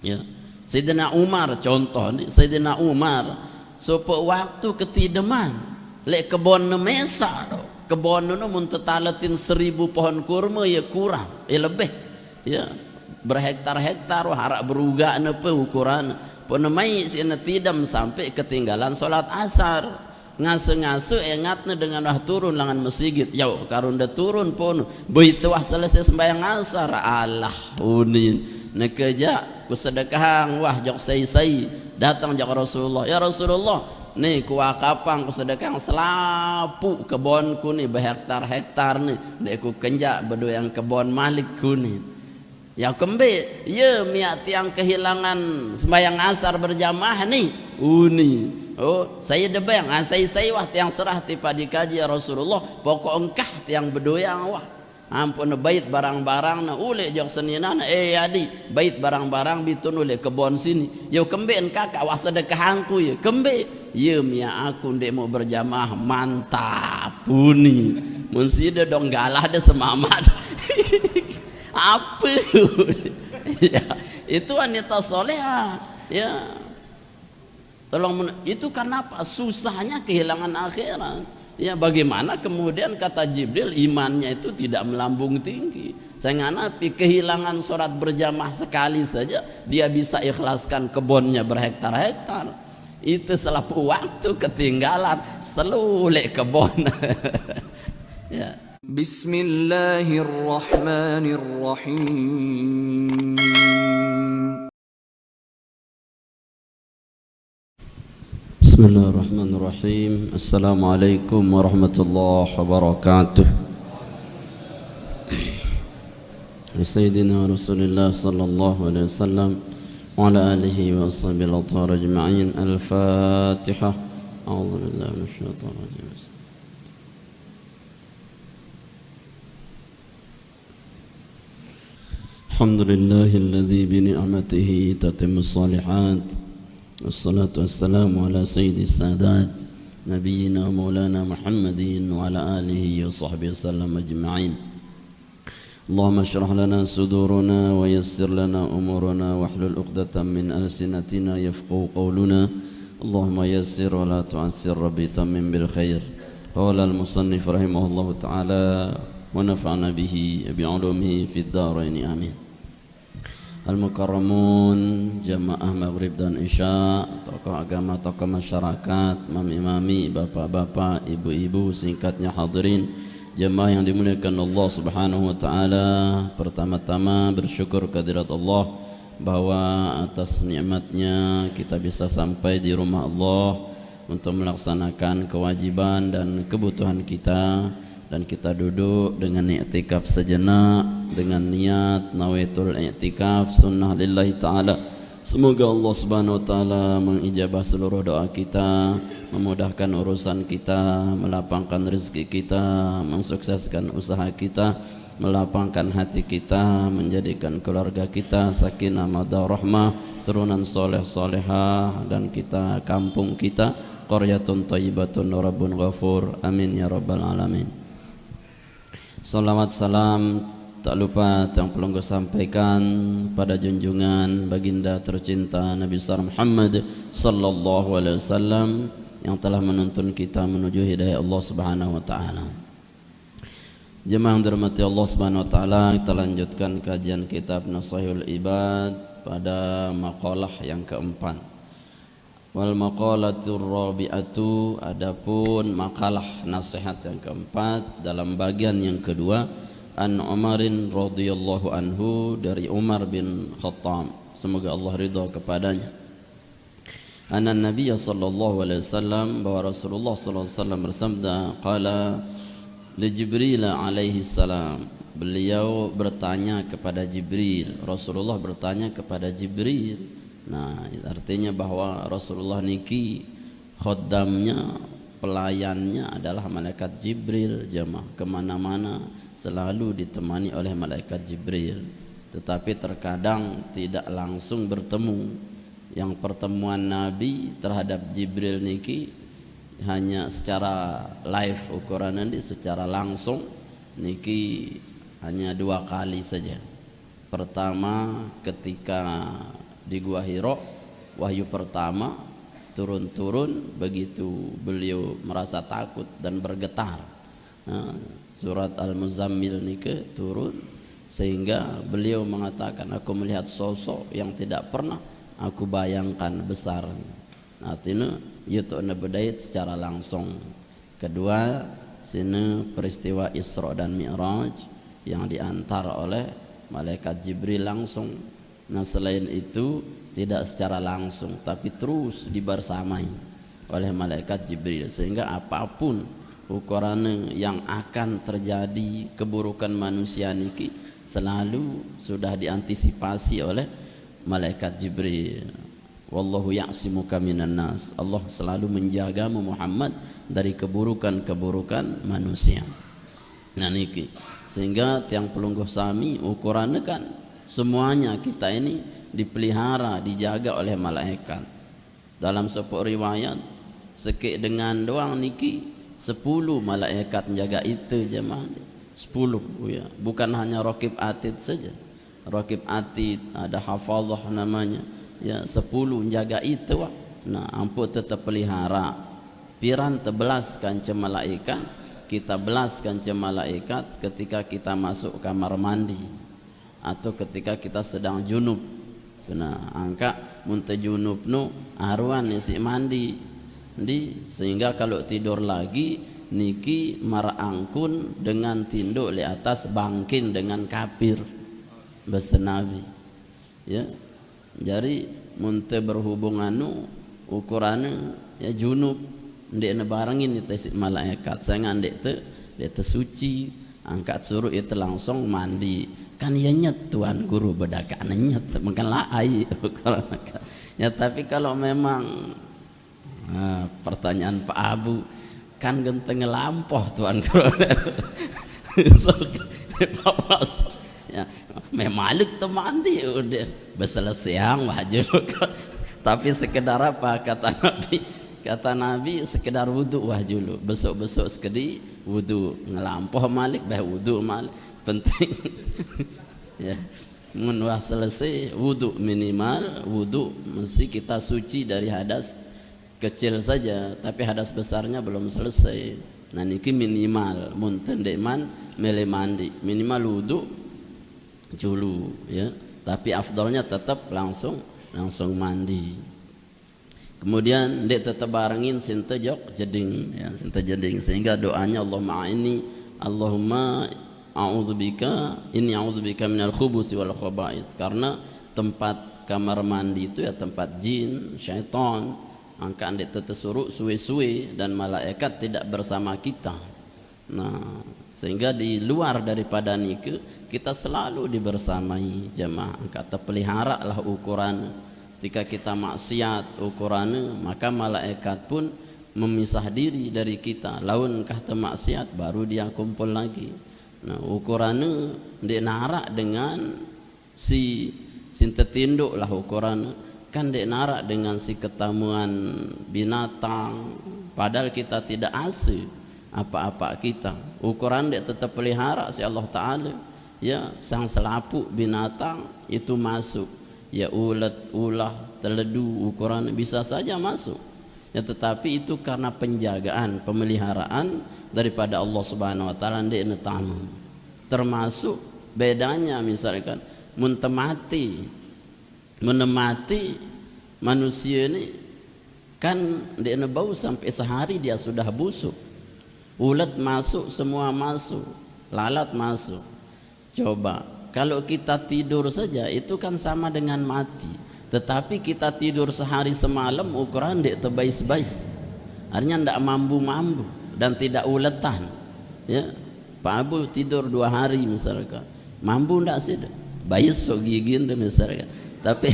Ya. Sayyidina Umar contoh ni, Sayyidina Umar supaya waktu ketideman lek kebon mesa do. Kebon nu mun tetaletin 1000 pohon kurma ya kurang, ya lebih. Ya. Berhektar-hektar harap beruga apa ukuran. Pun mai sina tidam sampai ketinggalan salat asar. Ngase-ngase ingatna dengan wah turun langan masjid. Yau karun dah turun pun begitu wah selesai sembahyang asar. Allah unin nekeja ku sedekahang wah jok sai datang jak Rasulullah. Ya Rasulullah, nih ku kapang ku sedekahang selapu kebonku nih berhektar-hektar nih. Dek ku kenjak bedoyang kebon malik ku nih. Ya kembe, ya miak tiang kehilangan sembahyang asar berjamaah nih. Uni. Oh, saya debeng, saya wah tiang serah tipa dikaji ya Rasulullah. Pokok engkah tiang bedoyang wah. Ampun bait barang-barang na ule jok senina na adi bait barang-barang bitun ule kebon sini. Yo kembe kakak wah sedekahangku ya. Kembe, ya miak aku ndek mau berjamaah mantap. Uni. Mun sida dong galah de semamat. Apa ya, itu wanita soleha ya. Tolong itu karena apa? Susahnya kehilangan akhirat ya. Bagaimana kemudian kata Jibril imannya itu tidak melambung tinggi. Saya nganapi kehilangan sholat berjamaah sekali saja dia bisa ikhlaskan kebunnya berhektar-hektar. Itu selalu waktu ketinggalan selulek kebun. Ya. Bismillahirrahmanirrahim. Bismillahirrahmanirrahim. Assalamualaikum warahmatullahi wabarakatuh. Sayyidina Rasulullah sallallahu alaihi wasallam wa ala alihi wa ashabihi al-athhar ajma'in. Al-Fatihah. A'udzu billahi minasyaitonir rajim. Alhamdulillahilladzi bi ni'matihi tatimmus shalihat. Wassalatu wassalamu ala sayyidis sadat nabiyyina maulana Muhammadin wa ala alihi wa sahbihi wasallam ajma'in. Allahumma shrah lana sudurana wa yassir lana umurana wahlul 'uqdatam min alsinatina yafqahu qawluna. Allahumma yassir wa la tu'assir rabbi tammim bil khair. Qala al-musannif rahimahullahu ta'ala wa nafa'na bihi bi 'ulumihi fid dharain amin. Al-Mukarramun, jamaah maghrib dan isya, tokoh agama, tokoh masyarakat, mami-mami, bapak-bapak, ibu-ibu, singkatnya hadirin, jamaah yang dimuliakan Allah Subhanahu wa taala. Pertama-tama bersyukur kehadirat Allah bahwa atas nikmatnya kita bisa sampai di rumah Allah untuk melaksanakan kewajiban dan kebutuhan kita. Dan kita duduk dengan i'tikaf sejenak dengan niat nawaitul i'tikaf sunnah lillahi ta'ala. Semoga Allah subhanahu wa ta'ala mengijabah seluruh doa kita, memudahkan urusan kita, melapangkan rezeki kita, mensukseskan usaha kita, melapangkan hati kita, menjadikan keluarga kita sakinah mawaddah rahmah, turunan soleh solehah, dan kita kampung kita qaryatun thayyibatun rabbun ghafur. Amin ya rabbal alamin. Salawat salam tak lupa yang perlu saya sampaikan pada junjungan baginda tercinta Nabi Muhammad sallallahu alaihi wasallam yang telah menuntun kita menuju hidayah Allah Subhanahu wa taala. Jemaah yang dirahmati Allah Subhanahu wa taala, kita lanjutkan kajian kitab Nashihul Ibad pada maqalah yang keempat. Wal maqalatur rabi'atu, adapun makalah nasihat yang keempat dalam bagian yang kedua, an Umarin radhiyallahu anhu, dari Umar bin Khattab, semoga Allah ridha kepadanya. Anna Nabiy sallallahu alaihi wasallam, bahwa Rasulullah sallallahu alaihi wasallam bersabda, qala li Jibril alaihi salam, beliau bertanya kepada Jibril, Rasulullah bertanya kepada Jibril. Nah, artinya bahwa Rasulullah niki khaddamnya, pelayannya adalah malaikat Jibril. Jemaah kemana-mana selalu ditemani oleh malaikat Jibril, tetapi terkadang tidak langsung bertemu. Yang pertemuan Nabi terhadap Jibril niki hanya secara live ukuran nanti, secara langsung niki hanya 2 kali saja. Pertama ketika di Gua Hira. Wahyu pertama turun-turun, begitu beliau merasa takut dan bergetar. Surat Al-Muzammil nike turun, sehingga beliau mengatakan, aku melihat sosok yang tidak pernah aku bayangkan besar. Artinya itu bedait secara langsung. Kedua, sini peristiwa Isra dan Mi'raj yang diantar oleh malaikat Jibril langsung. Nah, selain itu tidak secara langsung, tapi terus dibersamai oleh malaikat Jibril, sehingga apapun ukuran yang akan terjadi keburukan manusia niki selalu sudah diantisipasi oleh malaikat Jibril. Wallahu ya'simuka minan nas. Allah selalu menjagamu Muhammad dari keburukan-keburukan manusia. Nah niki, sehingga tiang pelungguh sami ukurannya kan semuanya kita ini dipelihara, dijaga oleh malaikat. Dalam sebuah riwayat, sekik dengan doang niki 10 malaikat menjaga itu jemaah. 10 ya. Bukan hanya Raqib Atid saja. Raqib Atid ada hafazah namanya. Ya 10 menjaga itu. Nah, ampun tetap pelihara. Piran tebelas kanca malaikat, kita belas kanca malaikat ketika kita masuk kamar mandi atau ketika kita sedang junub. Nah, angka munte junub nu aruan si mandi sehingga kalau tidur lagi niki marangkun dengan tinduk di atas bangkin dengan kapir bahasa Nabi ya. Jadi munte berhubungan nu ukurannya ya junub ndek barengin itu si malaikat saya ngandek te suci angkat suruh itu langsung mandi. Kan ya nyet tuan guru bedakan nyet makan lai ya. Tapi kalau memang pertanyaan Pak Abu kan genteng lampoh tuan guru so, ya memalik temandi udah beselesai wajib. Tapi sekedar apa kata Nabi sekedar wudu wah julu besok sekedi wudu ngelampoh malik bah wudu malik penting ya menwah selesai wudu minimal wudu mesti kita suci dari hadas kecil saja, tapi hadas besarnya belum selesai. Nah niki minimal munten deman mele mandi minimal wudu julu ya, tapi afdalnya tetap langsung mandi. Kemudian dek tetap barengin sinta jok jeding ya, sinta jeding, sehingga doanya Allahumma ini Allahumma a'udzubika minal khubusi wal khaba'is, karena tempat kamar mandi itu ya tempat jin, syaitan, angka andek tetesuruk suwe-suwe dan malaikat tidak bersama kita. Nah, sehingga di luar daripada niku kita selalu dibersamai jemaah, angka terpelihara lah ukuran. Ketika kita maksiat ukurannya, maka malaikat pun memisah diri dari kita. Laun kah maksiat baru dia kumpul lagi. Nah, ukurannya dia narak dengan si sintetinduk lah ukurannya. Kan dia narak dengan si ketamuan binatang. Padahal kita tidak asli apa-apa kita. Ukuran dia tetap pelihara si Allah Ta'ala. Ya, sang selapuk binatang itu masuk. Ya ulat, ulah, teledu ukuran bisa saja masuk ya, tetapi itu karena penjagaan, pemeliharaan daripada Allah Subhanahu wa taala ndek tamu. Termasuk bedanya misalkan menemati manusia ini kan ndek bau sampai sehari dia sudah busuk. Ulat masuk, semua masuk, lalat masuk. Coba kalau kita tidur saja itu kan sama dengan mati. Tetapi kita tidur sehari semalam ukuran dek tebais-bais. Artinya tidak mambu-mambu dan tidak uletan. Ya, Pak Abu tidur 2 hari misalkan. Mambu tidak sih? Bais so gigin misalkan. Tapi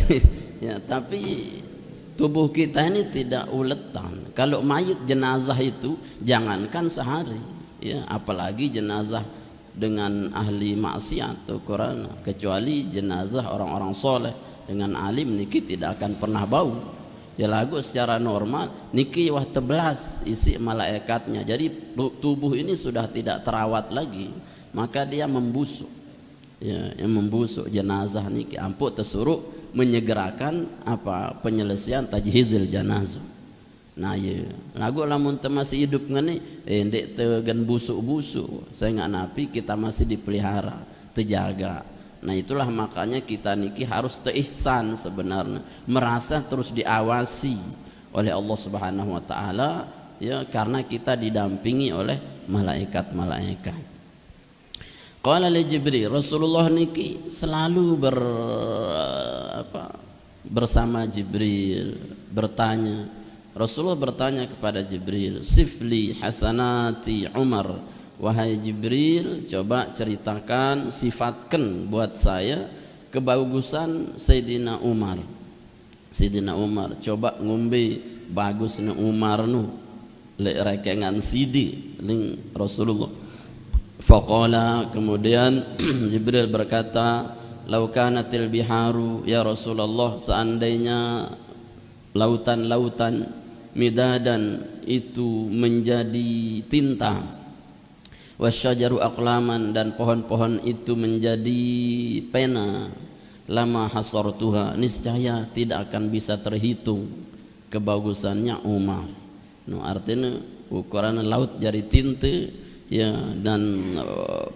tubuh kita ini tidak uletan. Kalau mayit jenazah itu jangankan sehari, ya, apalagi jenazah dengan ahli maksiat ukuran, kecuali jenazah orang-orang soleh dengan alim niki tidak akan pernah bau ya. Lagu secara normal niki wah 11 isi malaikatnya, jadi tubuh ini sudah tidak terawat lagi, maka dia membusuk ya, yang membusuk jenazah niki ampun tersuruh menyegerakan apa penyelesaian tajhizil janazah. Nah ya, lagu lamun teu masih hidup ngene, ndek teu gan busuk-busuk. Saya nggak napi kita masih dipelihara, terjaga. Nah itulah makanya kita niki harus ihsan sebenarnya, merasa terus diawasi oleh Allah Subhanahu wa taala ya, karena kita didampingi oleh malaikat-malaikat. Qala li Jibril, Rasulullah niki selalu bersama Jibril bertanya. Rasulullah bertanya kepada Jibril, sifli hasanati Umar, wahai Jibril, coba ceritakan, sifatkan buat saya kebagusan Sayyidina Umar. Sayyidina Umar, coba ngombe bagusnya Umar nu lek rekengan sidi ling Rasulullah. Faqala, kemudian Jibril berkata, lau kanatil biharu ya Rasulullah, seandainya lautan-lautan midadan itu menjadi tinta, wasyajaru aqlaman, dan pohon-pohon itu menjadi pena, lama hasartuha, niscaya tidak akan bisa terhitung kebagusannya Umar. No, artinya ukuran laut jadi tinta ya, dan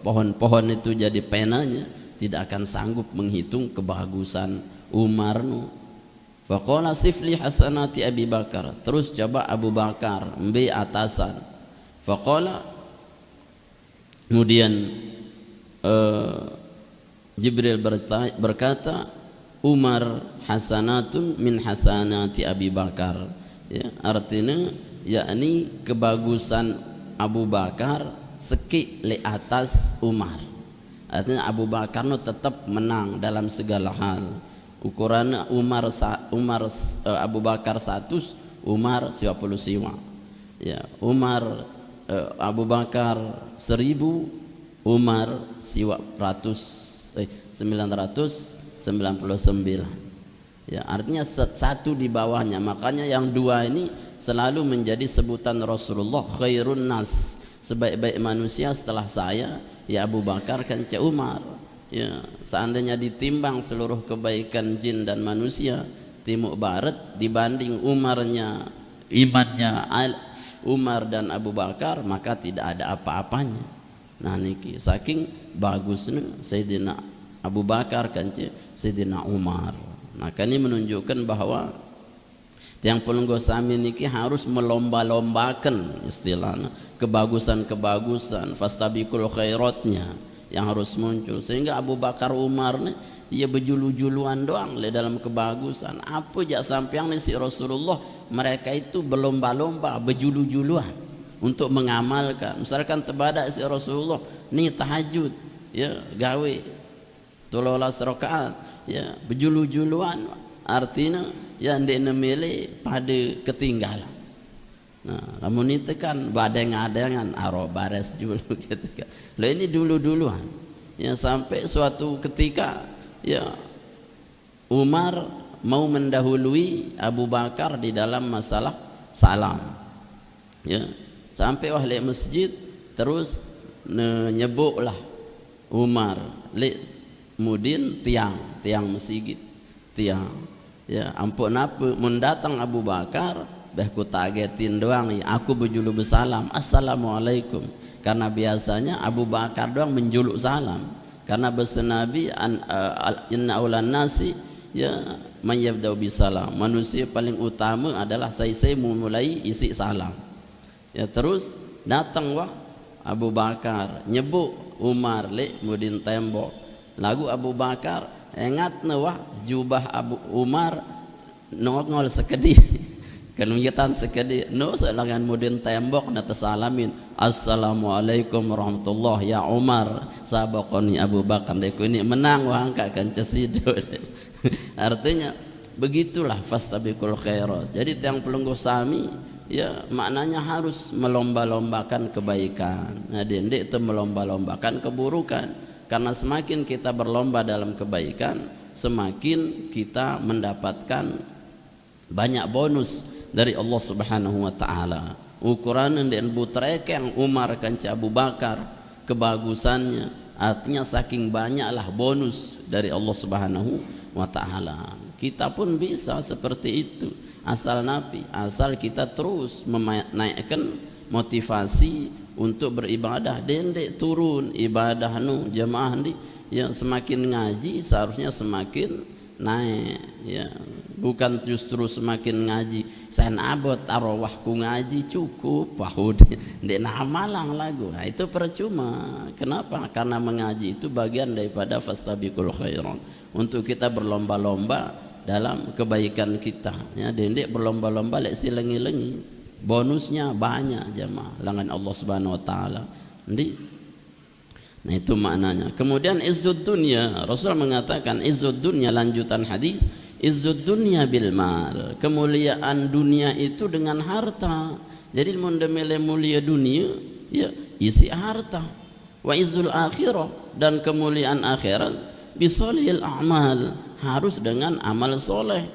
pohon-pohon itu jadi penanya, tidak akan sanggup menghitung kebagusan Umar. No. Faqala sifli hasanati Abi Bakar, terus coba Abu Bakar mbe atasan. Faqala, kemudian Jibril berkata, Umar hasanatun min hasanati Abi Bakar ya, artinya yakni kebagusan Abu Bakar seki le atas Umar. Artinya Abu Bakar no tetap menang dalam segala hal. Ukuran Abu Bakar 100, Umar 50 siwa ya, Umar Abu Bakar 1000, Umar siwa 999 ya, artinya satu di bawahnya. Makanya yang dua ini selalu menjadi sebutan Rasulullah, khairun nas, sebaik-baik manusia setelah saya ya Abu Bakar kan Umar ya. Seandainya ditimbang seluruh kebaikan jin dan manusia timur barat dibanding Umarnya, imannya Umar dan Abu Bakar, maka tidak ada apa-apanya. Nah niki saking bagusnya Sayyidina Abu Bakar kan Sayyidina Umar. Maka ini menunjukkan bahwa yang pelunggu sami niki harus melomba-lombakan istilahnya kebagusan-kebagusan, fastabiqul khairatnya yang harus muncul, sehingga Abu Bakar Umar nih ia berjulu-juluan doang le dalam kebagusan. Apa jak sampeang nih si Rasulullah, mereka itu berlomba-lomba berjulu-juluan untuk mengamalkan. Misalkan tebadak si Rasulullah nih tahajud ya, gawe 13 rakaat ya, berjulu-juluan, artinya yang dia nemile pada ketinggalan. Nah, namun itu kan badeng-adengan aro bares dulu gitu kan. Lah ini dulu-duluan. Ya sampai suatu ketika ya Umar mau mendahului Abu Bakar di dalam masalah salam. Ya, sampai wahli masjid terus nyebutlah Umar li mudin tiang masjid. Tiang. Ya, ampun apa mendatang Abu Bakar ku tagetin doang ya, aku berjulu bersalam assalamualaikum, karena biasanya Abu Bakar doang menjuluk salam, karena bahasa Nabi inna aulan nasi ya man yabda'u bisalam, manusia paling utama adalah saya memulai isi salam ya. Terus datang wah Abu Bakar nyebut Umar le mudin tembok lagu Abu Bakar ingatna wah jubah Abu Umar nongol sekedi kenugitan sekedi no selangan mudin tembok na tasalamin assalamualaikum warahmatullahi ya Umar sabaqani Abu Bakar deku ini menang wah angka kan cesido. Artinya begitulah fastabiqul khairat. Jadi tiang pelungguh sami ya maknanya harus melomba-lombakan kebaikan. Nah dendek itu melomba-lombakan keburukan, karena semakin kita berlomba dalam kebaikan semakin kita mendapatkan banyak bonus dari Allah Subhanahu wa taala. Ukuran dan butrekeng Umar kan Abu Bakar kebagusannya, artinya saking banyaklah bonus dari Allah Subhanahu wa taala. kita pun bisa seperti itu asal kita terus menaikkan motivasi untuk beribadah. Dendek turun ibadah jemaah yang semakin ngaji seharusnya semakin naik, ya bukan justru semakin ngaji saya nabot arwahku ngaji cukup wahud di namalang lagu. Nah, itu percuma. Kenapa? Karena mengaji itu bagian daripada fastabiqul khairan, untuk kita berlomba-lomba dalam kebaikan kita, ya. Dendek berlomba-lomba lek si lengi-lengi, bonusnya banyak jemaah langan Allah Subhanahu wa taala. Nah itu maknanya. Kemudian izzud dunya, Rasul mengatakan izzud dunya, lanjutan hadis, izzud dunya bil mal, kemuliaan dunia itu dengan harta. Jadi mendemele mulia dunia, ya isi harta. Wa izzul akhirah, dan kemuliaan akhirat bisolihil a'mal, harus dengan amal soleh.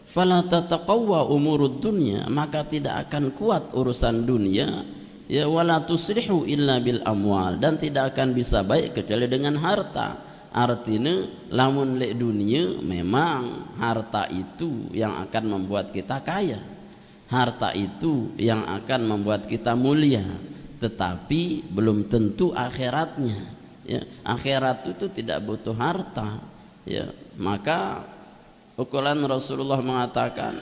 Fala tataqawwa umurud dunya, maka tidak akan kuat urusan dunia, ya wala tusrihu illa bil amwal, dan tidak akan bisa baik kecuali dengan harta. Artinya lamun lek dunia memang harta itu yang akan membuat kita kaya, harta itu yang akan membuat kita mulia, tetapi belum tentu akhiratnya, ya. Akhirat itu tidak butuh harta, ya. Maka ukuran Rasulullah mengatakan,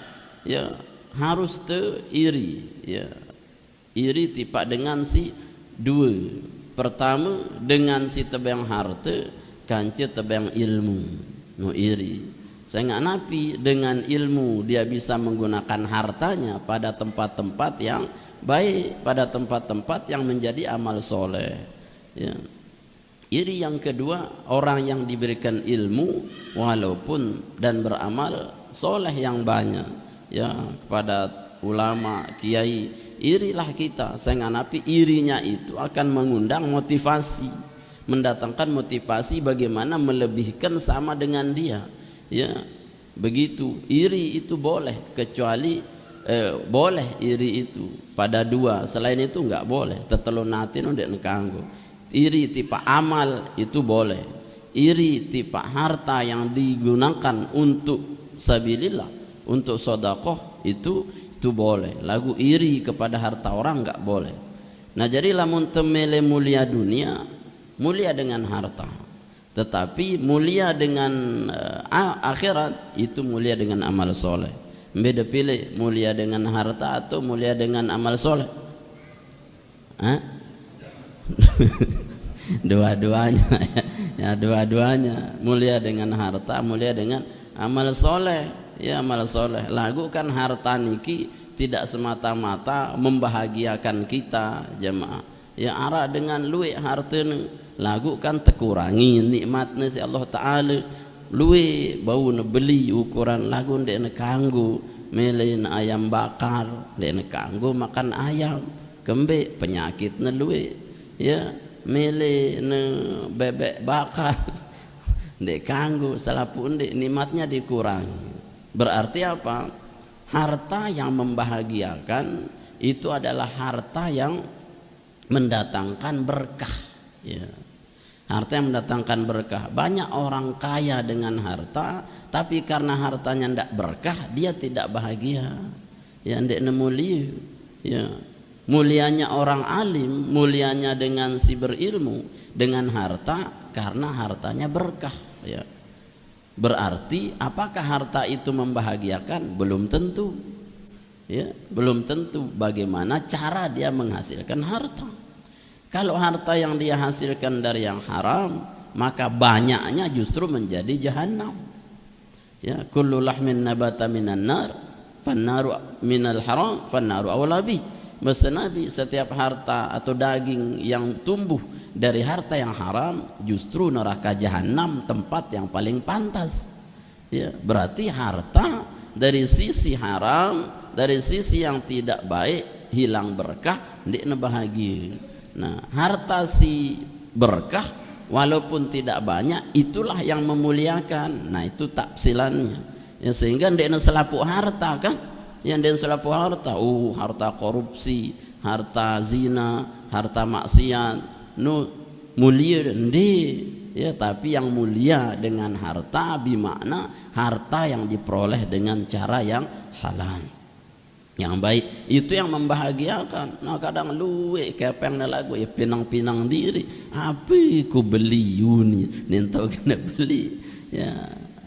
ya harus iri, ya iri tipa dengan si dua. Pertama dengan si tebang harta, kanci tebang ilmu. No iri. Saya nggak napi dengan ilmu dia bisa menggunakan hartanya pada tempat-tempat yang baik, pada tempat-tempat yang menjadi amal soleh, ya. Iri yang kedua, orang yang diberikan ilmu walaupun dan beramal soleh yang banyak, ya, kepada ulama, kiai. Irilah kita, saya nganapi irinya itu akan mengundang motivasi, mendatangkan motivasi bagaimana melebihkan sama dengan dia, ya begitu. Iri itu boleh, kecuali boleh iri itu pada dua, selain itu enggak boleh. Tetelun natin udah nekanggo. Iri tipe amal itu boleh, iri tipe harta yang digunakan untuk sabilillah, untuk sedekah itu boleh. Lagu iri kepada harta orang enggak boleh. Nah jadi lamun temele mulia dunia, mulia dengan harta, tetapi mulia dengan akhirat itu mulia dengan amal soleh. Beda pilih mulia dengan harta atau mulia dengan amal soleh. Dua-duanya, ya dua-duanya, mulia dengan harta, mulia dengan amal soleh, ya amal soleh. Lagu kan harta niki tidak semata-mata membahagiakan kita jemaah, ya arah dengan luwe harta lagu kan tekurangi nikmatnya si Allah Ta'ala. Luwe bau beli ukuran lagu ndek kanggo melein ayam bakar, ndek kanggo makan ayam kembe penyakit luwe, ya mele bebek bakar ndek kanggo salapun ndek nikmatnya dikurangi. Berarti apa? Harta yang membahagiakan itu adalah harta yang mendatangkan berkah, ya. Harta yang mendatangkan berkah. Banyak orang kaya dengan harta, tapi karena hartanya tidak berkah, dia tidak bahagia, ya ndak mulia, ya. Mulianya orang alim, mulianya dengan si berilmu, dengan harta karena hartanya berkah, ya. Berarti apakah harta itu membahagiakan? Belum tentu, ya, belum tentu. Bagaimana cara dia menghasilkan harta? Kalau harta yang dia hasilkan dari yang haram, maka banyaknya justru menjadi jahanam, ya. Kullu lahmin nabata minan nar fannaru minal haram fannaru awla bih. Masa Nabi, setiap harta atau daging yang tumbuh dari harta yang haram, justru neraka jahanam tempat yang paling pantas, ya. Berarti harta dari sisi haram, dari sisi yang tidak baik, hilang berkah, ndik bahagia. Nah harta si berkah walaupun tidak banyak, itulah yang memuliakan. Nah itu tafsilannya, ya. Sehingga ndik selapu harta kan, yang dia selapu harta, harta korupsi, harta zina, harta maksiat, mulia ndi, ya, tapi yang mulia dengan harta bimakna harta yang diperoleh dengan cara yang halal, yang baik, itu yang membahagiakan. Nah kadang luwe kepeng lagu ya pinang-pinang diri, apa ku beli uni nentau kena beli ya,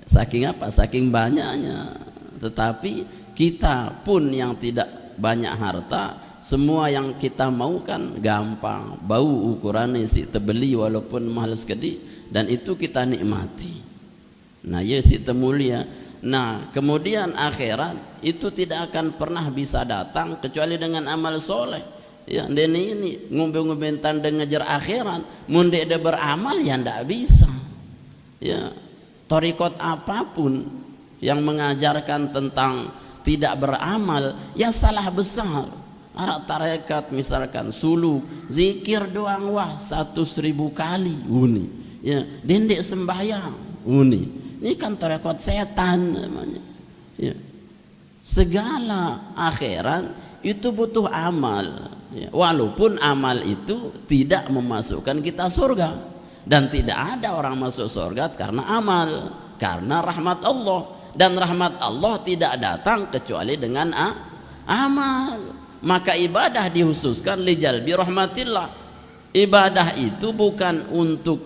saking apa, saking banyaknya. Tetapi kita pun yang tidak banyak harta, semua yang kita mau kan gampang, bau ukurannya si terbeli walaupun mahal sekali, dan itu kita nikmati. Nah ya si temulia. Nah kemudian akhirat itu tidak akan pernah bisa datang kecuali dengan amal soleh. Ya ini ngumbe-ngumbe tanda ngejar akhirat, munde ada beramal ya ndak bisa. Ya torikot apapun yang mengajarkan tentang tidak beramal ya salah besar. Arak tarekat misalkan suluk zikir doang wah 100.000 kali uni ya, dendek sembahyang uni, ini kan tarekat setan namanya ya. Segala akhirat itu butuh amal ya. Walaupun amal itu tidak memasukkan kita surga, dan tidak ada orang masuk surga karena amal, karena rahmat Allah, dan rahmat Allah tidak datang kecuali dengan amal. Maka ibadah dihususkan lijalbi rahmatillah. Ibadah itu bukan untuk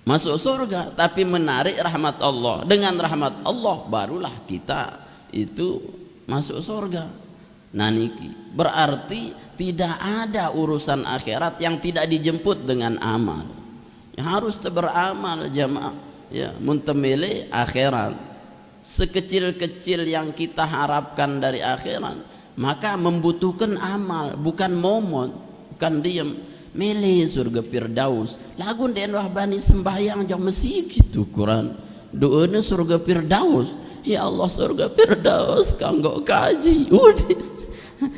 masuk surga, tapi menarik rahmat Allah. Dengan rahmat Allah barulah kita itu masuk surga. Nah niki berarti tidak ada urusan akhirat yang tidak dijemput dengan amal. Harus beramal jamaah ya, muntemele akhirat. Sekecil-kecil yang kita harapkan dari akhirat maka membutuhkan amal, bukan momon, bukan diem. Milih surga Firdaus lagu den wah bani sembahyang jam mesti gitu Quran doanya surga Firdaus. Ya Allah surga Firdaus kanggo kaji udah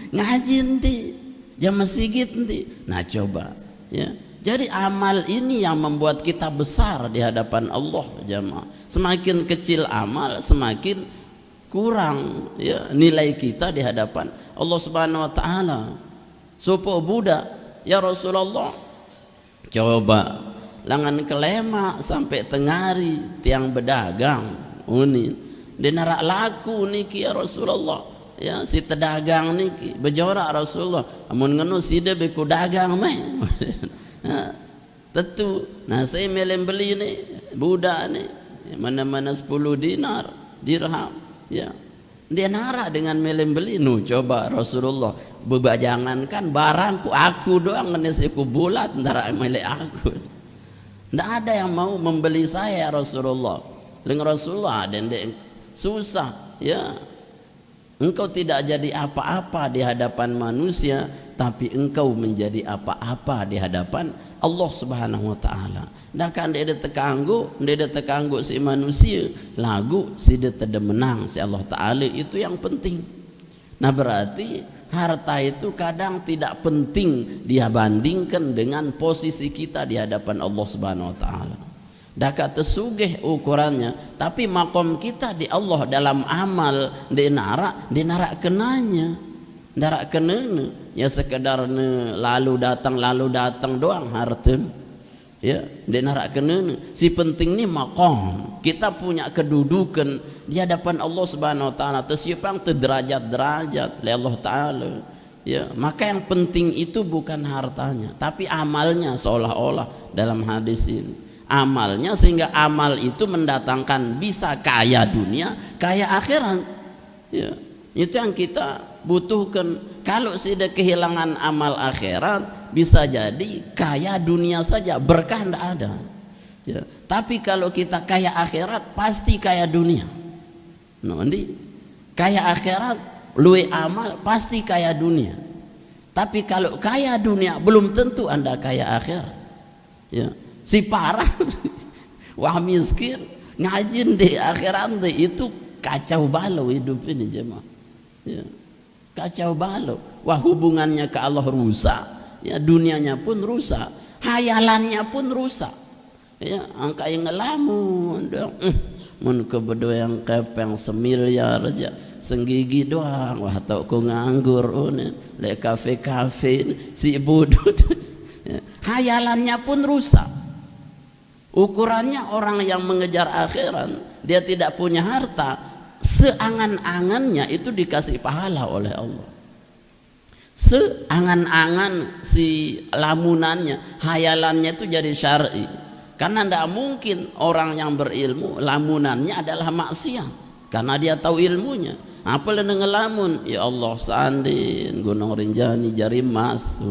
ngaji nanti jam masjid nanti. Nah coba ya, jadi amal ini yang membuat kita besar di hadapan Allah jamaah. Semakin kecil amal semakin kurang ya nilai kita di hadapan Allah Subhanahu wa taala. Sopo budak ya Rasulullah, coba langan kelema sampai tengari tiang bedagang uni dinarak laku niki ya Rasulullah ya, si tedagang niki bejora Rasulullah amun ngenu sida beku dagang meh tentu. Nah saya melem beli nih budak nih mana-mana 10 dinar dirham ya, dia nara dengan melem beli. Nu coba Rasulullah bebajangankan barangku aku doang ngenesiku bulat nara melek aku, ndak ada yang mau membeli saya Rasulullah. Dengan Rasulullah dan susah ya, engkau tidak jadi apa-apa di hadapan manusia, tapi engkau menjadi apa-apa di hadapan Allah Subhanahu wa taala. Dah kan dia terkanggu si manusia lagu si dia menang si Allah taala, itu yang penting. Nah berarti harta itu kadang tidak penting dia bandingkan dengan posisi kita di hadapan Allah Subhanahu wa taala. Dah kata sugih ukurannya, tapi makom kita di Allah dalam amal dinara kenanya, darak kenanya ya sekedar lalu datang doang harta ya dinara kenanya. Si penting ni makom kita punya kedudukan di hadapan Allah Subhanahu wa taala, tersiupang derajat-derajat oleh Allah taala ya. Maka yang penting itu bukan hartanya tapi amalnya, seolah-olah dalam hadis ini amalnya, sehingga amal itu mendatangkan bisa kaya dunia kaya akhirat ya. Itu yang kita butuhkan. Kalau sudah kehilangan amal akhirat bisa jadi kaya dunia saja berkah tidak ada ya. Tapi kalau kita kaya akhirat pasti kaya dunia. Nanti kaya akhirat luwe amal pasti kaya dunia. Tapi kalau kaya dunia belum tentu anda kaya akhirat ya. Si parah wah miskin ngajin di akhirat deh, itu kacau balau hidup ini jemaah ya. Kacau balau, wah hubungannya ke Allah rusak ya, dunianya pun rusak, hayalannya pun rusak ya. Angka yang ngelamun dong mun kebedo yang kepeng semiliar aja senggigi doang, wah tau ku nganggur le kafe si bodoh ya. Hayalannya pun rusak Ukurannya orang yang mengejar akhirat, dia tidak punya harta, seangan-angannya itu dikasih pahala oleh Allah. Seangan-angan si lamunannya, hayalannya itu jadi syar'i. Karena tidak mungkin orang yang berilmu lamunannya adalah maksiat, karena dia tahu ilmunya. Apa yang ngelamun? Ya Allah, sandin Gunung Rinjani jari mas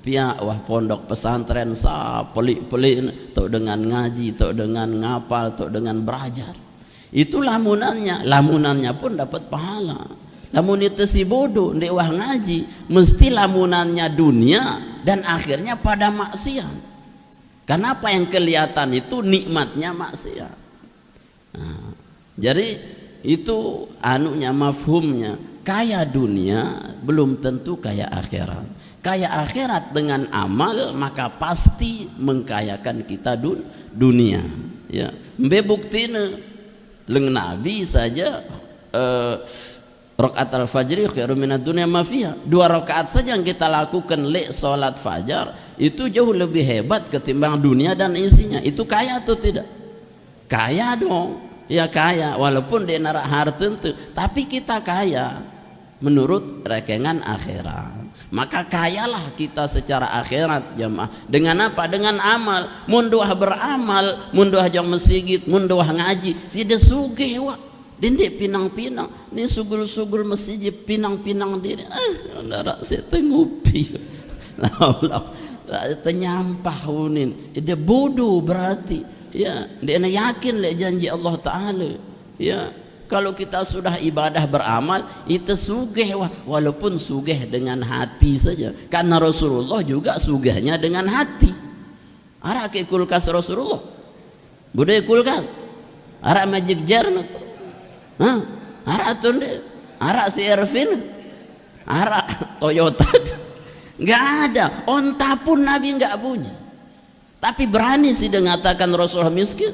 pihak wah pondok pesantren sa pelik-pelik tok dengan ngaji, tok dengan ngapal, tok dengan belajar. Itu lamunannya pun dapat pahala. Lamun itu si bodoh ndek wah ngaji, mesti lamunannya dunia dan akhirnya pada maksiat. Karena apa yang kelihatan itu nikmatnya maksiat. Nah, jadi itu anunya, mafhumnya, kaya dunia belum tentu kaya akhirat. Kaya akhirat dengan amal maka pasti mengkayakan kita dunia. Ya, mbe buktine leng Nabi saja rakaat al-fajri khairum minad dunya ma fiha. 2 rakaat saja yang kita lakukan salat fajar itu jauh lebih hebat ketimbang dunia dan isinya. Itu kaya atau tidak? Kaya dong. Ya kaya, walaupun dia narak harta tentu, tapi kita kaya menurut rekengan akhirat. Maka kayalah kita secara akhirat jamaah. Dengan apa? Dengan amal. Munduah beramal, munduah jong masjid, munduah ngaji, sida sugih wa. Dindek pinang-pinang, ni sugul-sugul masjid pinang-pinang diri. Narak saya ngupi. Allah, tenyampah unin. Dia bodoh berarti. Ya, dia yakin le janji Allah Taala. Ya, kalau kita sudah ibadah beramal, itu sugih walaupun sugih dengan hati saja. Karena Rasulullah juga sugihnya dengan hati. Ara ke kulkas Rasulullah. Budaya kulkas. Ara magic jar. Ara tunde, ara si Ervin, ara Toyota, nggak ada. Onta pun Nabi nggak punya. Tapi berani sih dia mengatakan Rasulullah miskin.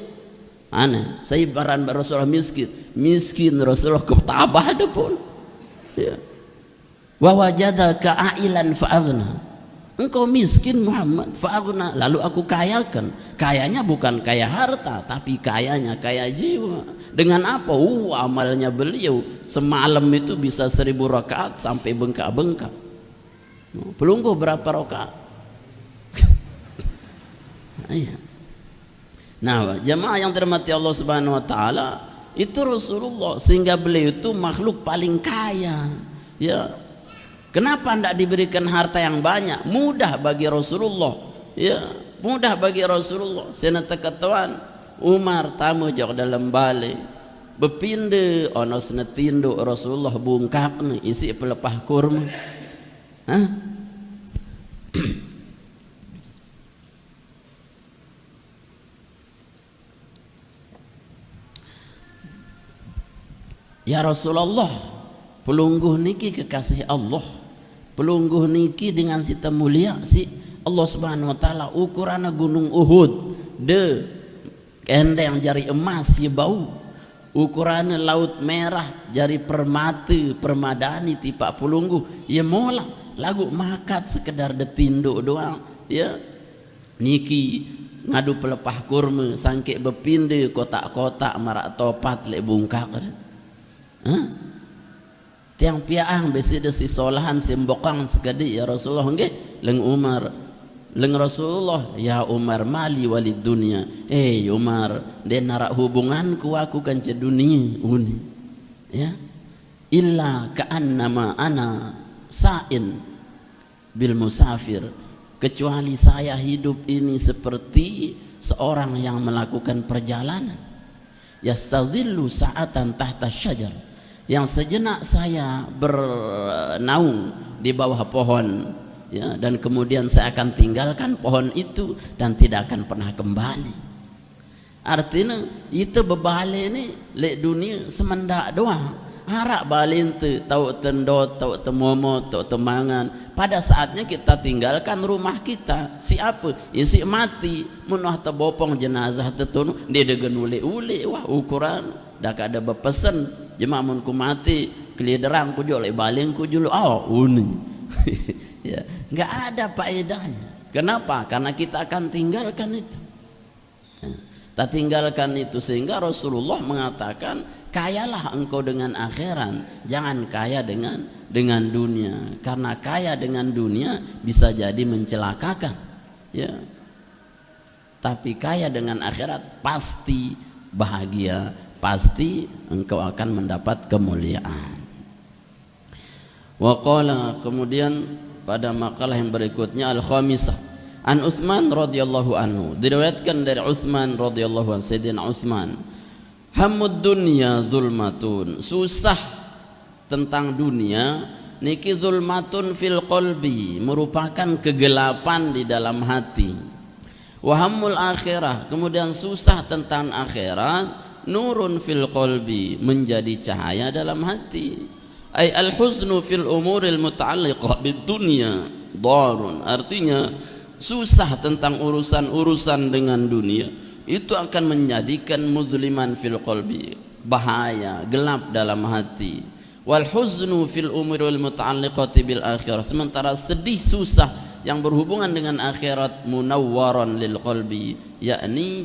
Aneh, saya baran Rasulullah miskin Rasulullah ketabah ada pun. Ya. Wa wajadaka ailan fa'aghna. Engkau miskin Muhammad, fa'aghna, lalu aku kayakan. Kayanya bukan kaya harta, tapi kayanya kaya jiwa. Dengan apa? Amalnya beliau semalam itu bisa 1000 rakaat sampai bengkak-bengkak. Pelungguh berapa rakaat? Nah, jemaah yang dirahmati Allah Subhanahu wa taala, itu Rasulullah, sehingga beliau itu makhluk paling kaya. Ya. Kenapa tidak diberikan harta yang banyak? Mudah bagi Rasulullah. Ya, mudah bagi Rasulullah. Senata ketuan Umar tamu jauh dalam balik. Bepinde ono senetindo Rasulullah bungkak isi pelepah kurma. Hah? Ya Rasulullah, pelungguh niki kekasih Allah, pelungguh niki dengan sita mulia si Allah Subhanahu wa taala, ukuran gunung Uhud de kende yang jari emas ya bau, ukuran laut merah jari permadani tipa pelungguh ya mola lagu makat sekedar detindo doang ya niki ngadu pelepah kurma sangke bepinde kotak-kotak marak topat lek bungkak. Tiang piang besi desi solahan simbokang sekadi ya Rasulullah nggih leng Umar leng Rasulullah ya Umar mali walid dunia Umar den narak hubunganku aku kan ce dunia uni ya illa ka'annama ana sa'in bil musafir, kecuali saya hidup ini seperti seorang yang melakukan perjalanan, yastadhillu sa'atan tahta syajar, yang sejenak saya bernaung di bawah pohon ya, dan kemudian saya akan tinggalkan pohon itu dan tidak akan pernah kembali. Artinya itu bebalik ini lek dunia semendak doang, harak balik tu tahu tendot, tahu temomo, tahu temangan. Pada saatnya kita tinggalkan rumah kita, siapa isi mati munah tebopong jenazah tetunu dia degen ule-ule wah ukuran dak ada berpesan jemaah mun ku mati keliderang ku jole baling ku julu uni ya enggak ada faedahnya. Kenapa? Karena kita akan tinggalkan itu. Tak tinggalkan itu, sehingga Rasulullah mengatakan kayalah engkau dengan akhirat, jangan kaya dengan dunia, karena kaya dengan dunia bisa jadi mencelakakan, ya. Tapi kaya dengan akhirat pasti bahagia, pasti engkau akan mendapat kemuliaan. Waqala, kemudian pada makalah yang berikutnya, al-khamisah, an Utsman radhiyallahu anhu, diriwayatkan dari Utsman radhiyallahu anhu, Sayyidina Utsman, hammud dunya zulmatun, susah tentang dunia niki zulmatun fil qalbi, merupakan kegelapan di dalam hati. Wa hammul akhirah, kemudian susah tentang akhirat, nurun fil qalbi, menjadi cahaya dalam hati. Ay al-huznu fil umuril muta'alliqah bid dunya darun, artinya susah tentang urusan-urusan dengan dunia itu akan menjadikan muzliman fil qalbi, bahaya, gelap dalam hati. Wal huznu fil umuril muta'alliqati bil akhirah, sementara sedih susah yang berhubungan dengan akhirat munawwaran lil qalbi, yakni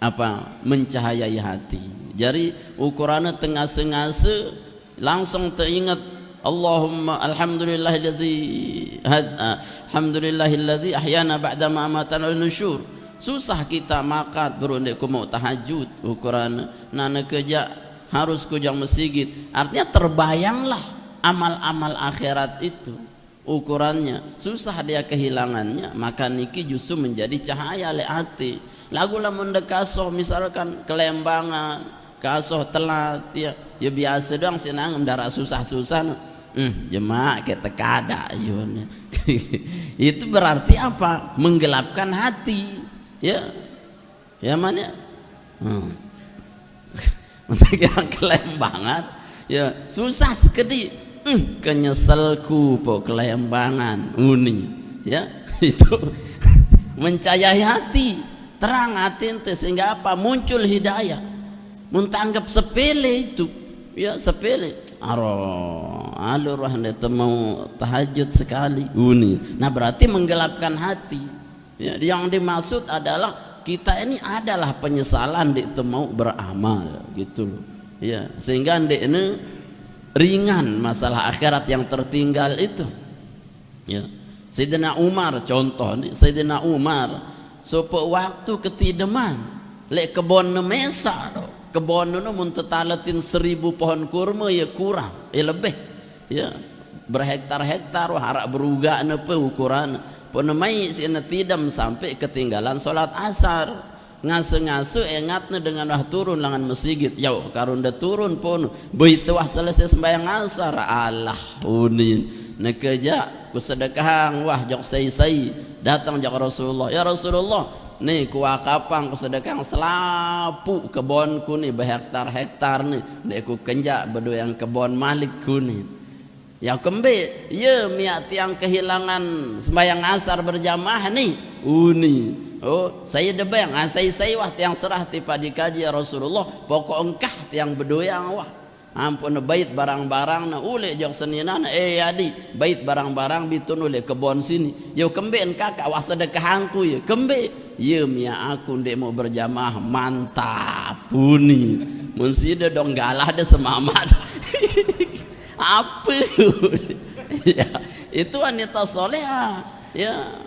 apa, mencahayai hati. Jadi ukurannya tengah-sengase langsung teringat Allahumma alhamdulillahilladzi ahyana ba'da ma amatana wal nusyur. Susah kita makat berundek ku mau tahajud, ukuran nana kerja harus kujang masjid, artinya terbayanglah amal-amal akhirat itu, ukurannya susah dia kehilangannya, maka niki justru menjadi cahaya le hati. Lagu lamun dekasoh misalkan kelembangan, kasoh telat, ya biasa doang senang darah susah-susah, jemaah kita kada itu berarti apa? Menggelapkan hati, ya mana mentakirang kelembangan, ya susah sekedi, kenyeselku po kelembangan uni, ya itu mencahayai hati, terang hati ente, sehingga apa? Muncul hidayah. Mentanggap sepele itu, ya sepele, alur anda mau tahajud sekali uni, nah berarti menggelapkan hati, ya. Yang dimaksud adalah kita ini adalah penyesalan itu mau beramal gitu loh, ya, sehingga ini ringan masalah akhirat yang tertinggal itu, ya. Sayyidina Umar contoh, Sayyidina Umar sopo waktu ketideman lek kebon mesa, kebon nu mun tetalatin 1000 pohon kurma ya kurang, ya lebih, ya berhektar-hektar harap beruga nepe ukuran penemai sina tidam sampai ketinggalan salat asar, ngase-ngase ingatna dengan wah turun langan masjid, yau karun da turun pun begitu wah selesai sembahyang asar, Allah unin nekeja ku sedekahang wah jok sai datang jak Rasulullah, ya Rasulullah nih ku wakapang ku sedekahang selapu kebonku nih berhektar-hektar nih dek ku kenjak bedo yang kebon malik ku nih, ya kembe ya miat yang kehilangan sembahyang asar berjamaah nih uni, oh saya debeng saya wah tiang serah tipa dikaji ya Rasulullah, pokok engkah tiang bedoyang wah ampun bait barang-barang na ule jok senina na adi bait barang-barang bitun ule kebon sini, yo kembe kakak wah sedekahangku ya kembe ya mia aku ndek mau berjamaah mantap puni munsida dong galah ada semamat apa ya itu wanita soleha, ya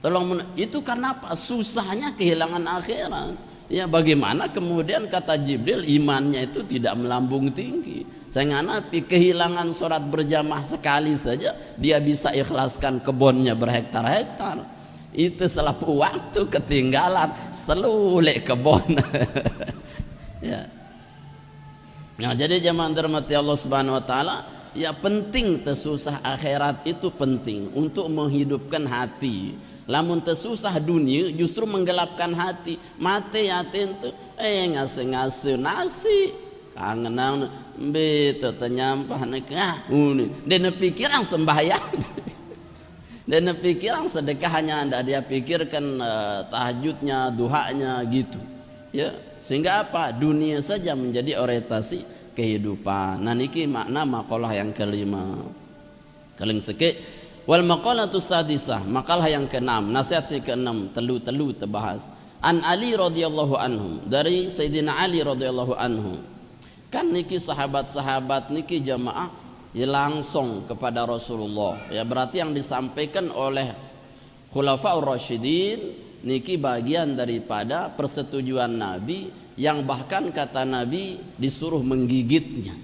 tolong itu karena apa? Susahnya kehilangan akhirat, ya bagaimana kemudian kata Jibril imannya itu tidak melambung tinggi, sehingga kehilangan sholat berjamaah sekali saja dia bisa ikhlaskan kebunnya berhektar-hektar, itu selalu waktu ketinggalan selulek kebun ya. Nah, jadi jemaah dirahmati Allah Subhanahu wa taala, ya penting tersusah akhirat itu penting untuk menghidupkan hati. Lamun tersusah dunia justru menggelapkan hati, mate yatin tu ngase-ngase nasi kangenang beto tenyampah nekah dan pikiran sembahyang dan pikiran sedekahnya anda dia pikirkan tahajudnya duhanya gitu, ya sehingga apa dunia saja menjadi orientasi kehidupan. Nah niki makna makalah yang kelima kaling seke wal maqalatu sadisah, makalah yang keenam, nasihat si keenam telu terbahas An Ali radhiyallahu anhu, dari Sayyidina Ali radhiyallahu anhu. Kan niki sahabat-sahabat niki jamaah ya langsung kepada Rasulullah. Ya berarti yang disampaikan oleh Khulafaur Rasyidin niki bagian daripada persetujuan Nabi, yang bahkan kata Nabi disuruh menggigitnya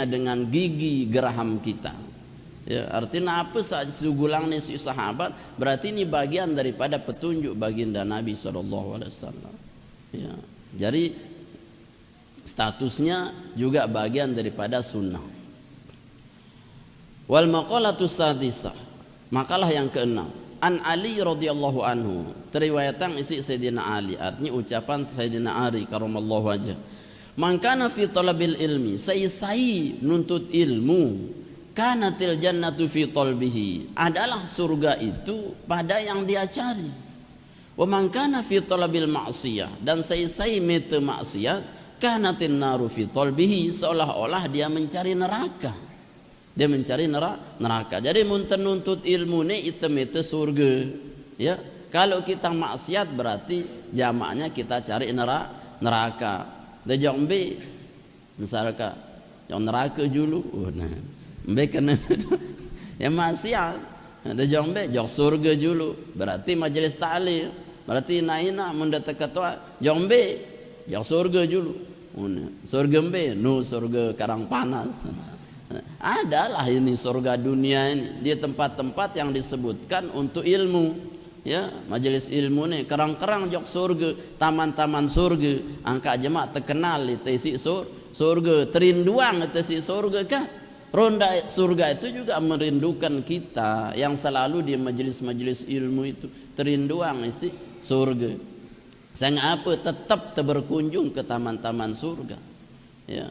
dengan gigi geraham kita. Ya, artinya apa saat sugulang nih si sahabat, berarti ini bagian daripada petunjuk baginda Nabi SAW. Ya, jadi statusnya juga bagian daripada sunnah. Wal maqalatus sadisah, makalah yang keenam. An Ali radhiyallahu anhu, teriwayatkan isi Sayyidina Ali, artinya ucapan Sayyidina Ali karamallahu wajhah. Man kana fi talabil ilmi, sai nuntut ilmu, kanatil jannatu fi talbihi, adalah surga itu pada yang dia cari. Wa man kana fi talabil ma'siyah, dan sai mete maksiat, kanatin naru fi talbihi, seolah-olah dia mencari neraka. Dia mencari neraka. Jadi munten nuntut ilmu ni itu surga. Ya, kalau kita maksiat berarti jamaknya kita cari neraka. Da jombe misalkan yang neraka dulu. Nah, mbe kena ya maksiat. Da jombe jok surga dulu. Berarti majelis ta'lim. Berarti naina mun datang ketua jombe jok surga dulu. Surga mbe nu surga karang panas. Adalah ini surga dunia ini, dia tempat-tempat yang disebutkan untuk ilmu. Ya, majelis ilmu nih kerang-kerang jok surga, taman-taman surga, angka jemaah terkenal itu isi surga, terinduang itu isi surga kan. Ronda surga itu juga merindukan kita yang selalu di majelis-majelis ilmu itu, terinduang isi surga. Saya apa tetap berkunjung ke taman-taman surga. Ya.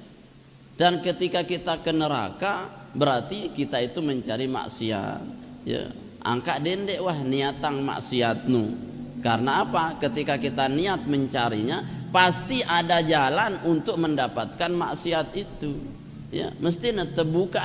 Dan ketika kita ke neraka berarti kita itu mencari maksiat. Ya, angka dendek wah niatang maksiatnu. Karena apa? Ketika kita niat mencarinya, pasti ada jalan untuk mendapatkan maksiat itu. Ya, mesti terbuka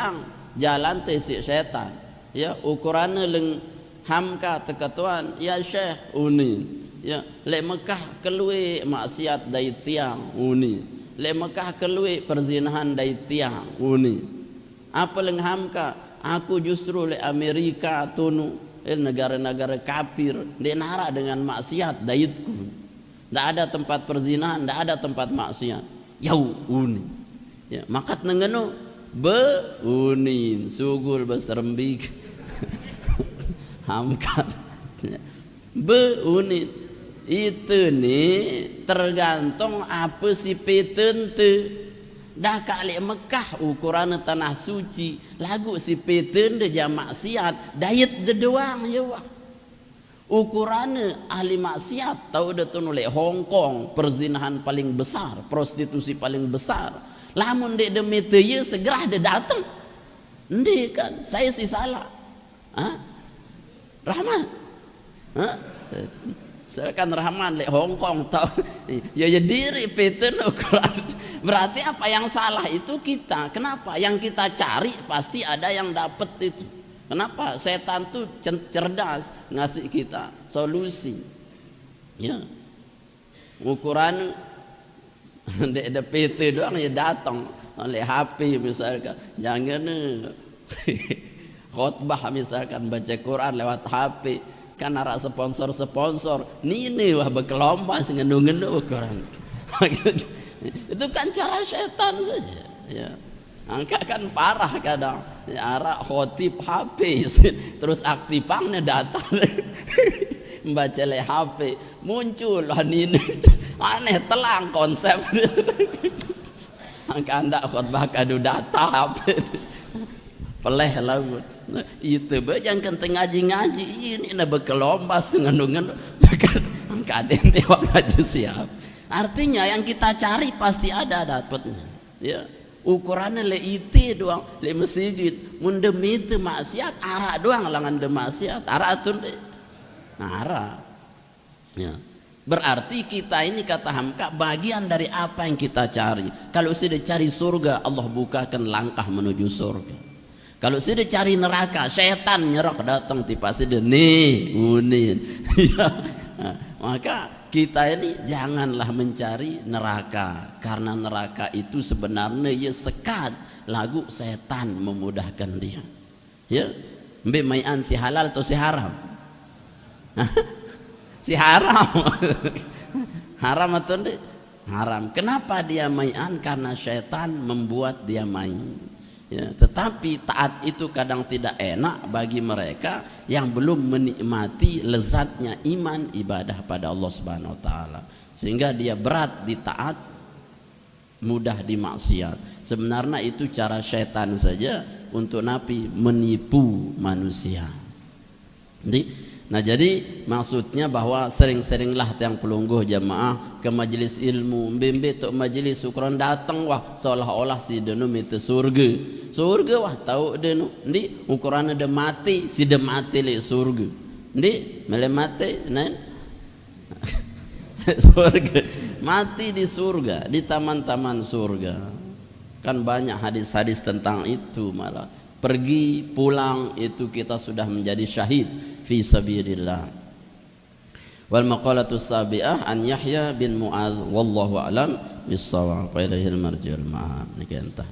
jalan tesi setan. Ya, ukurannya leng hamka tekatuan ya Syekh uni. Ya, le Mekah keluwe maksiat dari tiang uni. Le Mekah keluar perzinahan dari tiang uni. Apa leng hamka? Aku justru le Amerika tunu negara-negara kafir dia nara dengan maksiat daitku. Tidak ada tempat perzinahan, tidak ada tempat maksiat. Yau uni. Ya, makat nengenu be unin sugul beserembik hamka be unin. Itu nih tergantung apa si petente. Dah kali Mekah ukuran tanah suci, lagu si petente jam maksiat dayet de doang ya wah. Ukuran ahli maksiat tahu dah tu nolak Hong Kong perzinahan paling besar, prostitusi paling besar. Lamun dek demi ye segera de datang. Ndi kan saya si salah. Hah? Rahman. Hah? Silakan Rahman le Hong Kong tahu ya diri peten ukuran. Berarti apa yang salah itu kita. Kenapa? Yang kita cari pasti ada yang dapat itu. Kenapa? Setan tuh cerdas ngasih kita solusi. Ya. Ukuran ada PT doang ya datang oleh HP misalkan. Jangan khotbah misalkan baca Quran lewat HP. Kan arah sponsor ini wah berkelompa ngendu ukuran. Itu kan cara setan saja ya. Angka kan parah kadang ya, arah khotib HP terus aktifangnya data membaca le HP muncul ini aneh telang konsep angka anda khotbah kadu data HP peleh lah itu jangan kenteng ngaji ini na bekelombas ngendu angka den tewak ngaji siap. Artinya yang kita cari pasti ada dapatnya. Ya, ukurannya le itu doang, le masjid. Mun demi itu maksiat, arah doang langan de maksiat, arah tun de. Arah. Ya. Berarti kita ini kata Hamka bagian dari apa yang kita cari. Kalau sudah cari surga, Allah bukakan langkah menuju surga. Kalau sudah cari neraka, setan nyerok datang tiba sudah nih unin. Maka kita ini janganlah mencari neraka, karena neraka itu sebenarnya ya sekat lagu setan memudahkan dia. Ya, mbak mayan si halal atau si haram? Si haram. Haram atau enggak? Haram. Kenapa dia mayan? Karena syaitan membuat dia main. Ya, tetapi taat itu kadang tidak enak bagi mereka yang belum menikmati lezatnya iman ibadah pada Allah Subhanahu wa taala, sehingga dia berat di taat, mudah di maksiat. Sebenarnya itu cara syaitan saja untuk napi menipu manusia. Jadi maksudnya bahwa sering-seringlah tiang pelungguh jamaah ke majelis ilmu, bimbe tok majelis ukuran datang wah seolah-olah si denu itu surga wah tahu denu ndi ukuran ada mati si de mati le surga ndi mele mati nen surga mati di surga, di taman-taman surga. Kan banyak hadis-hadis tentang itu, malah pergi pulang itu kita sudah menjadi syahid fi sabilillah. Wal maqalatu sabi'ah an Yahya bin Mu'adz wallahu a'lam bis-shawab wa ilaihi al-marji'ul ma'ab. Niki entah.